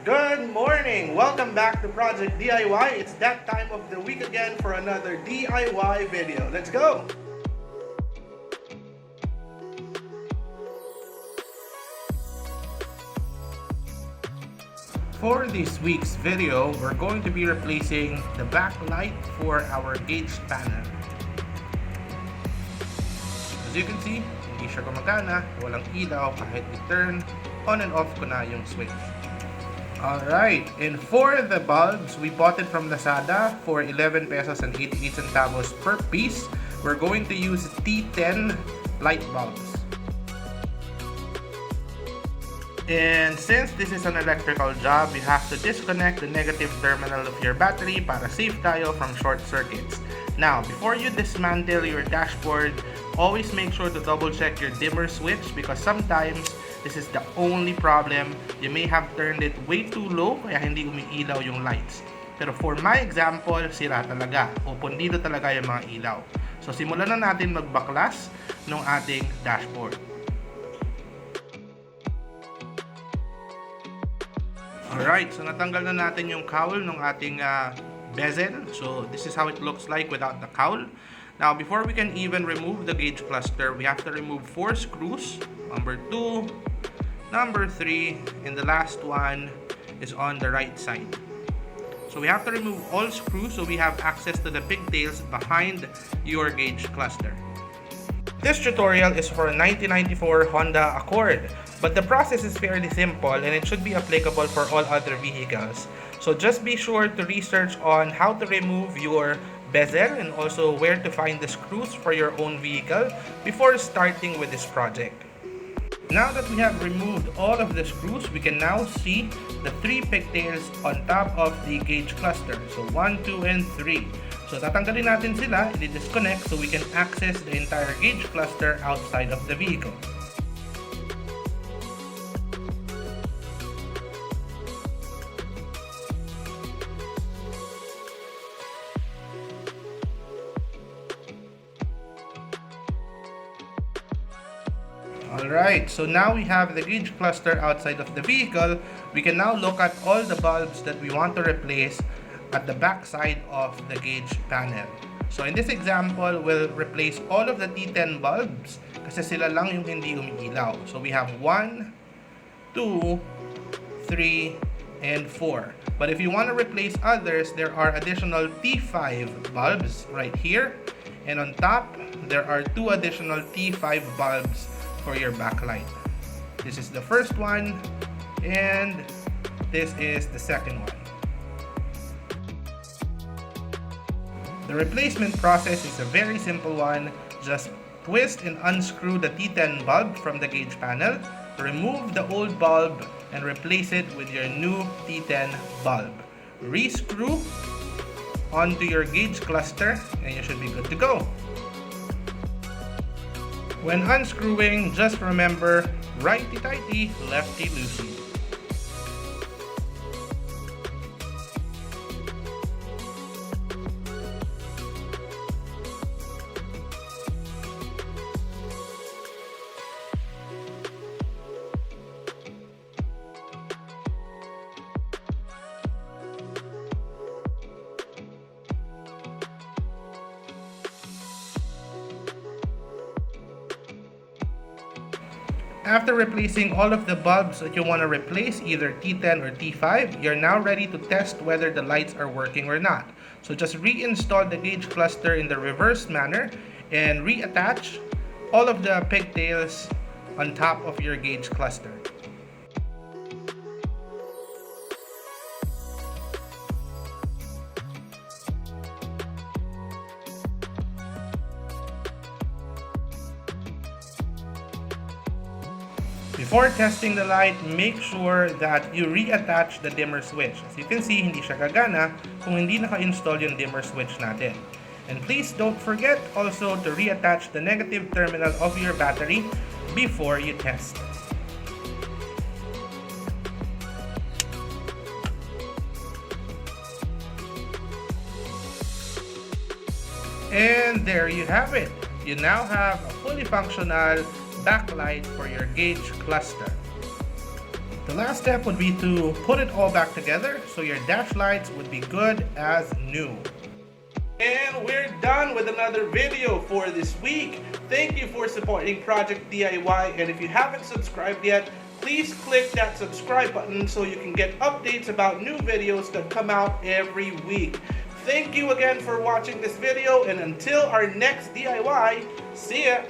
Good morning! Welcome back to Project DIY. It's that time of the week again for another DIY video. Let's go! For this week's video, we're going to be replacing the backlight for our gauge panel. As you can see, hindi siya gumagana, walang ilaw kahit i-turn on and off ko na yung switch. Alright, and for the bulbs, we bought it from Lazada for 11 pesos and 88 centavos per piece. We're going to use T10 light bulbs. And since this is an electrical job, you have to disconnect the negative terminal of your battery para safe tayo from short circuits. Now, before you dismantle your dashboard, always make sure to double check your dimmer switch because sometimes this is the only problem. You may have turned it way too low kaya hindi umiilaw yung lights. Pero for my example, sira talaga o pundido talaga yung mga ilaw. So simulan na natin magbaklas ng ating dashboard. Alright, so natanggal na natin yung cowl ng ating bezel. So this is how it looks like without the cowl. Now, before we can even remove the gauge cluster, we have to remove 4 screws. Number 2, number 3, and the last one is on the right side. So we have to remove all screws so we have access to the pigtails behind your gauge cluster. This tutorial is for a 1994 Honda Accord, but the process is fairly simple and it should be applicable for all other vehicles. So just be sure to research on how to remove your bezel and also where to find the screws for your own vehicle before starting with this project. Now that we have removed all of the screws, we can now see the 3 pigtails on top of the gauge cluster. So 1, 2, and 3. So tatanggalin natin sila, i-disconnect so we can access the entire gauge cluster outside of the vehicle. Alright, so now we have the gauge cluster outside of the vehicle. We can now look at all the bulbs that we want to replace at the back side of the gauge panel. So in this example, we'll replace all of the T10 bulbs kasi sila lang yung hindi umiilaw. So we have 1, 2, 3, and 4. But if you want to replace others, there are additional T5 bulbs right here. And on top, there are 2 additional T5 bulbs for your backlight. This is the first one and this is the second one. The replacement process is a very simple one. Just twist and unscrew the T10 bulb from the gauge panel, remove the old bulb and replace it with your new T10 bulb. Rescrew onto your gauge cluster and you should be good to go. When unscrewing, just remember, righty-tighty, lefty-loosey. After replacing all of the bulbs that you want to replace, either T10 or T5, you're now ready to test whether the lights are working or not. So just reinstall the gauge cluster in the reverse manner and reattach all of the pigtails on top of your gauge cluster. Before testing the light, make sure that you reattach the dimmer switch. As you can see, hindi siya gagana kung hindi naka-install yung dimmer switch natin. And please don't forget also to reattach the negative terminal of your battery before you test. And there you have it. You now have a fully functional backlight for your gauge cluster. The last step would be to put it all back together so your dash lights would be good as new. And we're done with another video for this week. Thank you for supporting Project DIY, and if you haven't subscribed yet, please click that subscribe button so you can get updates about new videos that come out every week. Thank you again for watching this video, and until our next DIY, see ya!